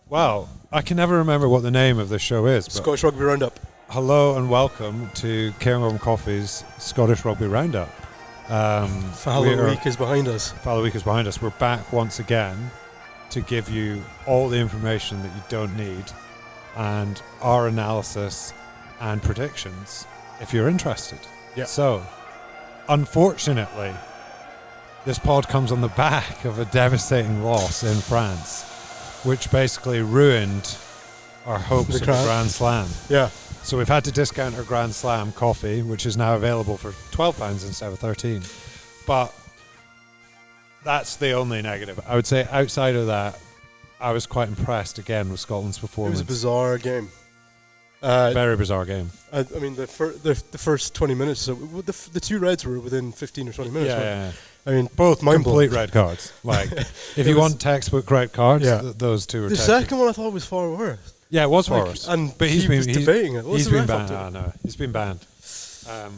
Well, I can never remember what the name of the show is. But Scottish Rugby Roundup. hello and welcome to Cairngorm Coffee's Scottish Rugby Roundup. Fallow Week is behind us. Fallow Week is behind us. We're back once again to give you all the information that you don't need and our analysis and predictions if you're interested. Yeah. So, unfortunately, this pod comes on the back of a devastating loss in France, which basically ruined our hopes of a Grand Slam. Yeah. So we've had to discount our Grand Slam coffee, which is now available for £12 instead of £13. But that's the only negative. I would say outside of that, I was quite impressed again with Scotland's performance. It was a bizarre game. Very bizarre game. I mean, the first 20 minutes, the two reds were within 15 or 20 minutes. Yeah. I mean, both mind complete blowing. red cards. Like, if you want textbook red cards, those two are the second one I thought was far worse. Yeah, it was far worse. But he was debating it. He's been banned. Oh, no, he's been banned.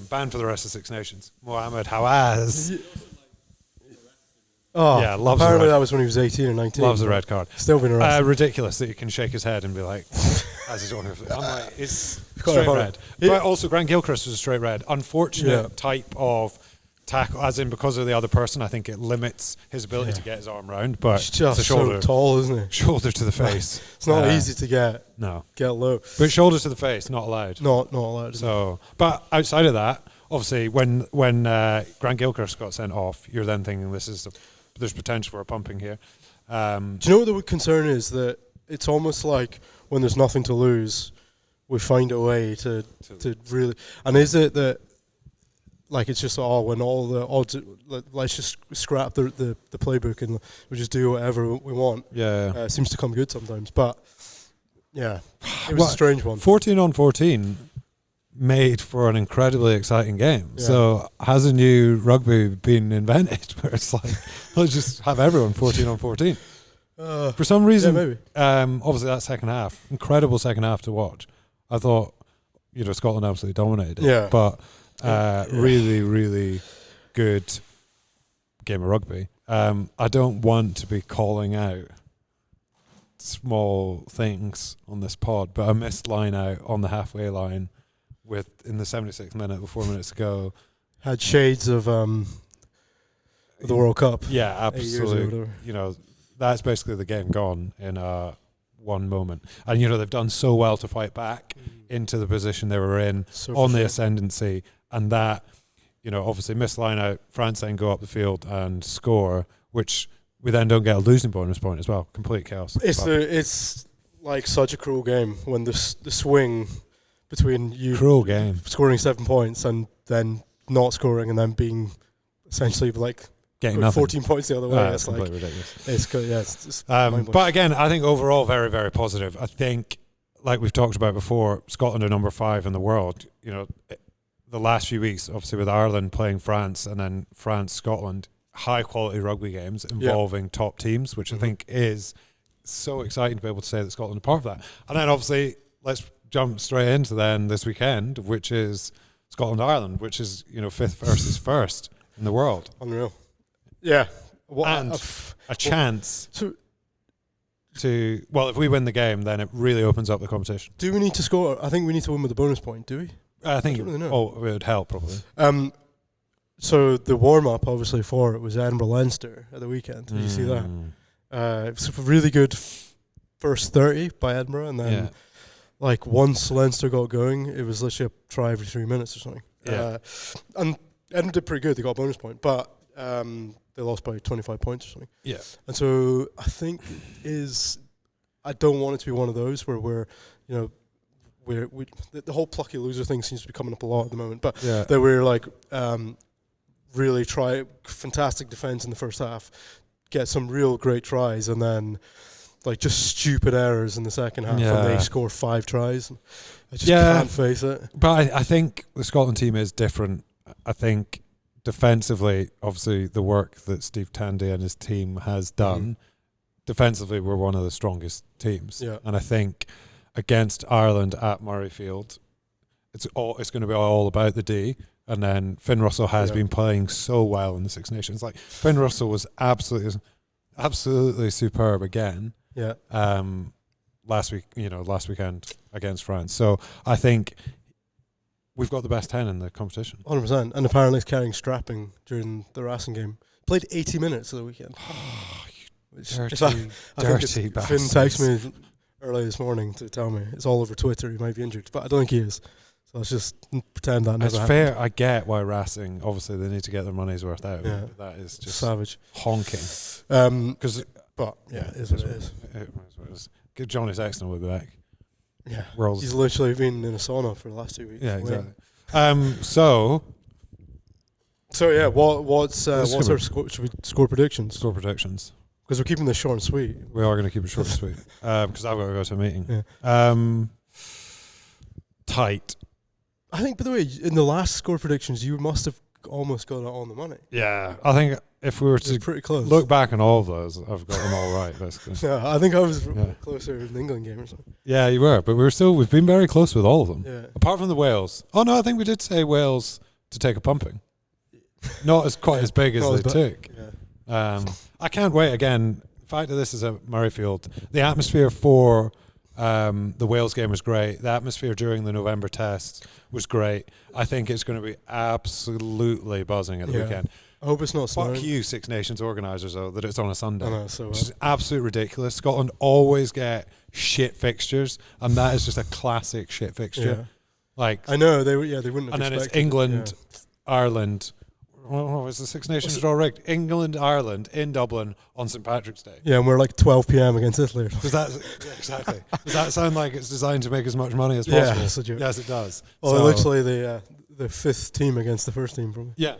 Banned for the rest of Six Nations. Mohamed Hawaz. Oh, yeah, loves apparently the red. that was when he was 18 or 19. Loves the red card. Still been arrested. Ridiculous that you can shake his head and be like, as he's walking. I'm like, it's straight red. But also, Grant Gilchrist was a straight red. Unfortunate type of tackle, as in because of the other person. I think it limits his ability to get his arm round. But it's just it's a shoulder, so tall, isn't it? Shoulder to the face. It's not easy to get low. But shoulders to the face, not allowed. Not allowed. So, but outside of that, obviously, when Grant Gilchrist got sent off, you're then thinking there's potential for a pumping here. Do you know what the concern is? That it's almost like when there's nothing to lose, we find a way to really. And is it that, like, it's just when all the odds, let's just scrap the playbook and we just do whatever we want. Yeah. It seems to come good sometimes, but yeah, it was a strange one. 14-on-14 made for an incredibly exciting game. Yeah. So has a new rugby been invented where it's like, let's just have everyone 14-on-14? For some reason, maybe. Obviously that second half, incredible second half to watch. I thought, Scotland absolutely dominated it. Yeah. But really, really good game of rugby. I don't want to be calling out small things on this pod, but a missed line out on the halfway line in the 76th minute with 4 minutes to go. Had shades of the World Cup. Yeah, absolutely. That's basically the game gone in one moment. And, they've done so well to fight back into the position they were in on the ascendancy. And that, obviously missed line out, France then go up the field and score, which we then don't get a losing bonus point as well. Complete chaos. It's like such a cruel game when the swing between you scoring 7 points and then not scoring and then being essentially like getting 14 points the other way. It's like ridiculous. It's good. Yeah, it's but again, I think overall very, very positive. I think, like we've talked about before, Scotland are number 5 in the world. The last few weeks, obviously with Ireland playing France and then France-Scotland, high quality rugby games involving top teams, which I think is so exciting to be able to say that Scotland are part of that. And then obviously let's jump straight into then this weekend, which is Scotland-Ireland, which is 5th versus 1st in the world. Unreal. Yeah. A chance to if we win the game, then it really opens up the competition. Do we need to score? I think we need to win with a bonus point, do we? I think it would help probably. So the warm-up, obviously, for it was Edinburgh-Leinster at the weekend. Did you see that? It was a really good first 30 by Edinburgh, and then once Leinster got going, it was literally a try every 3 minutes or something. Yeah. And Edinburgh did pretty good. They got a bonus point, but they lost by 25 points or something. Yeah. And so I think I don't want it to be one of those where we're the whole plucky loser thing seems to be coming up a lot at the moment. But that we're like really try fantastic defense in the first half, get some real great tries, and then like just stupid errors in the second half, and they score 5 tries. I just can't face it. But I think the Scotland team is different. I think defensively, obviously, the work that Steve Tandy and his team has done, defensively, we're one of the strongest teams. Yeah. And I think against Ireland at Murrayfield, it's going to be all about the D. And then Finn Russell has been playing so well in the Six Nations. Like, Finn Russell was absolutely superb again. Yeah. last weekend against France. So I think we've got the best 10 in the competition. 100%. And apparently he's carrying strapping during the Racing game. Played 80 minutes of the weekend. Dirty Finn bastards. texted me early this morning to tell me it's all over Twitter. He might be injured, but I don't think he is. So let's just pretend that never It's happened. fair. I get why Racing, obviously, they need to get their money's worth out. Yeah. But that is just savage. honking. But yeah, it is what it is. It is. Johnny Sexton will be back. Yeah, World's he's literally been in a sauna for the last 2 weeks. Yeah, exactly. So yeah, what's our score? Should we score predictions? Score predictions. Because we're keeping this short and sweet. We are going to keep it short and sweet because I've got to go to a meeting. Yeah. Tight. I think, by the way, in the last score predictions, you must have almost got it on the money. Yeah, I think if we were to pretty close. look back on all of those, I've got them all right, basically. Yeah, I think I was closer in the England game or something. Yeah, you were, but we've been very close with all of them. Yeah. Apart from the Wales. Oh no, I think we did say Wales to take a pumping. Not as quite as big as they took. Yeah. I can't wait again. The fact that this is at Murrayfield, the atmosphere for the Wales game was great. The atmosphere during the November test was great. I think it's going to be absolutely buzzing at the weekend. I hope it's not snowing. Fuck you, Six Nations organisers, though, that it's on a Sunday. I know, so Which is absolutely ridiculous. Scotland always get shit fixtures, and that is just a classic shit fixture. Yeah. Like I know they wouldn't have. And then it's expected England, Ireland. Well, was the Six Nations draw rigged? England, Ireland in Dublin on St Patrick's Day. Yeah, and we're like 12 p.m. against Italy. Does that exactly? Does that sound like it's designed to make as much money as possible? Yeah, yes, it does. Well, So- literally the fifth team against the first team, probably. Yeah,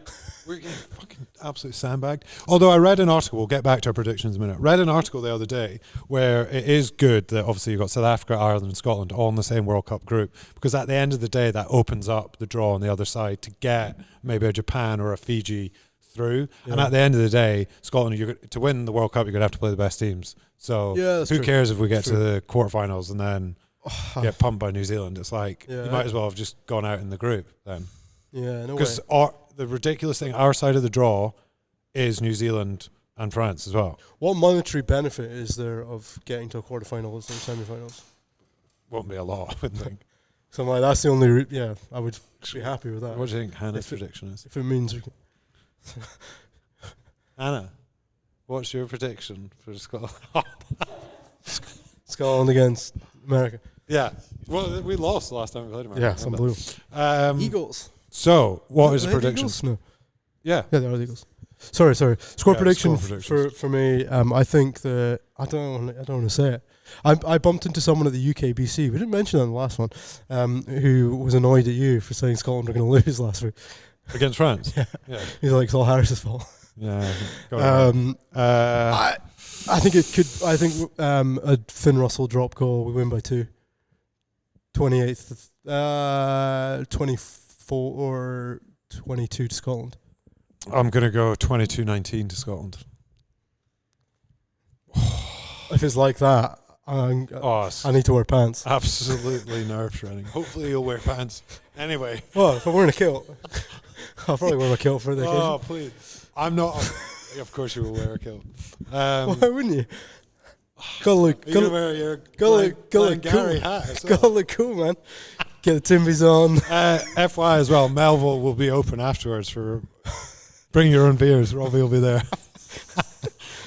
we're getting fucking absolutely sandbagged. Although I read an article, we'll get back to our predictions in a minute. Read an article the other day where it is good that obviously you've got South Africa, Ireland and Scotland all in the same World Cup group, because at the end of the day that opens up the draw on the other side to get maybe a Japan or a Fiji through. Yeah. And at the end of the day, Scotland, to win the World Cup, you're going to have to play the best teams. So who cares if we get to the quarterfinals and then get pumped by New Zealand? It's like you might as well have just gone out in the group then. Yeah, no way. Because the ridiculous thing, our side of the draw is New Zealand and France as well. What monetary benefit is there of getting to a quarterfinals or semi-finals? Won't be a lot, I wouldn't think. So like, that's the only I would be happy with that. What do you think Hannah's prediction is? If it means we can. Hannah, what's your prediction for Scotland? Scotland against America. Yeah. Well, we lost the last time we played America. Yeah, it's unbelievable. Eagles. So, what is the prediction? Eagles? No. Yeah. Yeah, they are the Eagles. Sorry. Score prediction score for me. I think that I don't want to say it. I bumped into someone at the UKBC. We didn't mention that in the last one. Who was annoyed at you for saying Scotland were going to lose last week Against France. Yeah. He's like, it's all Harris's fault. Yeah. I think it could. I think a Finn Russell drop goal. We win by 2. 28th, 24 or 22 to Scotland. I'm going to go 22-19 to Scotland. If it's like that, I need to wear pants. Absolutely nerve-wracking. Hopefully you'll wear pants. Anyway. Well, if I'm wearing a kilt, I'll probably wear my kilt for the occasion. Oh, please. I'm not. Of course you will wear a kilt. Why wouldn't you? Gotta look cool, man. Get the Timbies on. FY as well, Melville will be open afterwards for bring your own beers. Robbie will be there.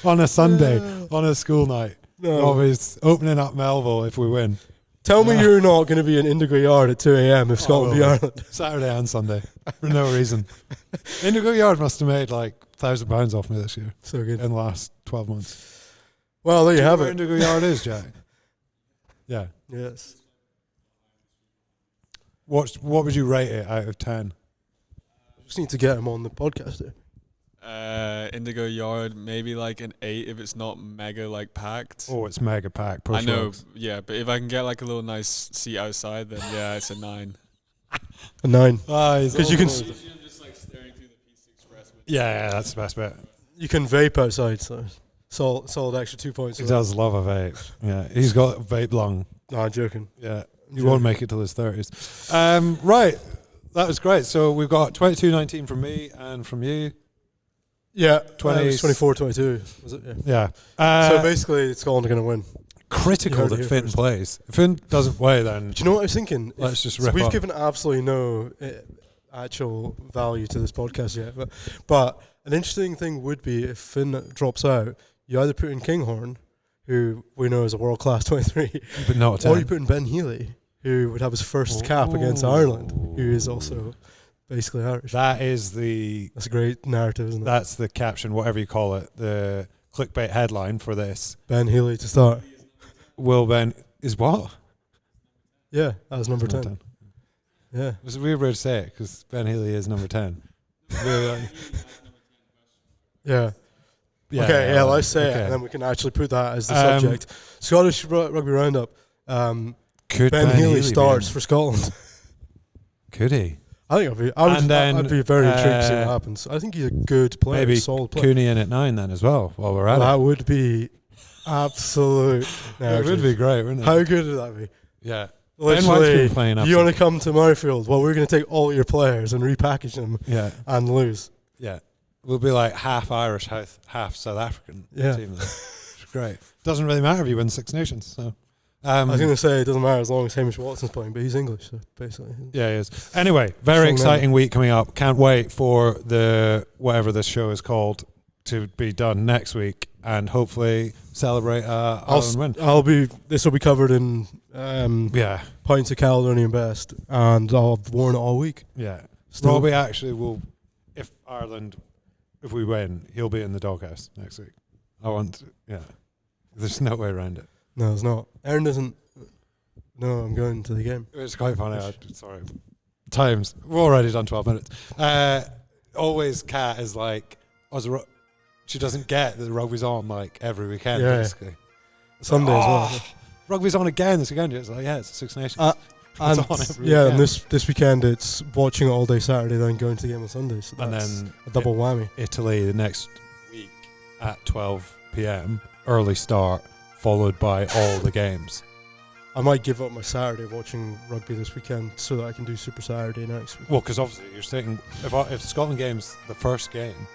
On a Sunday, on a school night. No. Robbie's opening up Melville if we win. Tell me you're not going to be in Indigo Yard at 2 a.m. if Scotland beat Ireland. Saturday and Sunday, for no reason. Indigo Yard must have made like £1,000 off me this year. So good. In the last 12 months. Well, there you have it. Where Indigo Yard is, Jack? Yeah. Yes. What would you rate it out of 10? Just need to get him on the podcast there. Indigo Yard, maybe like an 8 if it's not mega like packed. Oh, it's mega packed. I know, yeah, but if I can get like a little nice seat outside, then yeah, it's a 9. A 9. Because you can. Just like staring through the Pizza Express. Yeah, that's the best bit. You can vape outside, so solid extra 2 points. He does love a vape. Yeah, he's got vape lung. No, I'm joking. Yeah, he won't make it till his 30s. Right, that was great. So we've got 22-19 from me and from you. Yeah, 24-22, was it? Yeah. Yeah. So basically, Scotland are going to win. critical that Finn plays. If Finn doesn't play, then do you know what I was thinking? Let's just so rip we've up. given absolutely no actual value to this podcast yet, but an interesting thing would be if Finn drops out, you either put in Cairngorm, who we know is a world-class 23, but not a 10. or you put in Ben Healy, who would have his first cap against Ireland, who is also basically Irish. That's a great narrative, isn't it? That's the caption, whatever you call it, the clickbait headline for this. Ben Healy to start. Will Ben is what? Yeah, that was number 10. Yeah. It was a weird way to say it because Ben Healy is number 10. Yeah. Okay, let's say it, and then we can actually put that as the subject. Scottish Rugby Roundup. Could Ben Healy starts for Scotland. Could he? I think I'd be very intrigued to see what happens. I think he's a good player, maybe solid player. Cooney in at 9 then as well while we're at it. That would be absolute. It would be great, wouldn't it? How good would that be? Yeah. Literally, you want to come to Murrayfield? Well, we're going to take all your players and repackage them and lose. Yeah. We'll be like half Irish, half South African team. It's great. Doesn't really matter if you win Six Nations. So, I was going to say it doesn't matter as long as Hamish Watson's playing, but he's English, so basically. Yeah, he is. Anyway, very exciting week coming up. Can't wait for the whatever this show is called to be done next week, and hopefully celebrate Ireland win. This will be covered in pints of Caledonian Best, and I'll have worn it all week. Yeah, Robbie actually will. If we win, he'll be in the doghouse next week. There's no way around it. No, there's not. Aaron doesn't. No, I'm going to the game. It's quite funny. Sorry. Times. We've already done 12 minutes. Always Kat is like, she doesn't get that the rugby's on like every weekend, basically. Sunday as well. Rugby's on again this weekend. It's like, it's a Six Nations. And this weekend it's watching it all day Saturday, then going to the game on Sunday. So and then a double whammy. Italy the next week at 12 p.m. early start, followed by all the games. I might give up my Saturday watching rugby this weekend so that I can do Super Saturday next week. Well, because obviously you're saying if Scotland game's the first game,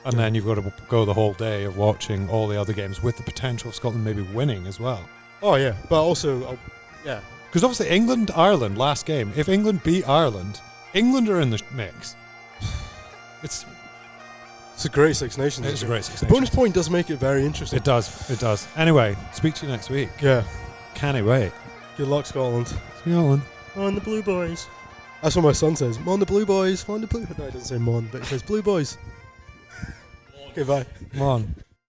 and then you've got to go the whole day of watching all the other games with the potential of Scotland maybe winning as well. Oh yeah, but also because obviously England, Ireland, last game. If England beat Ireland, England are in the mix. It's a great Six Nations. It's a great Six Nations. Bonus point does make it very interesting. It does. Anyway, speak to you next week. Yeah. Can't wait. Good luck, Scotland. Scotland. On the Blue Boys. That's what my son says. Mon the Blue Boys. Mon the Blue. No, he doesn't say Mon, but he says Blue Boys. Okay, bye. Mon.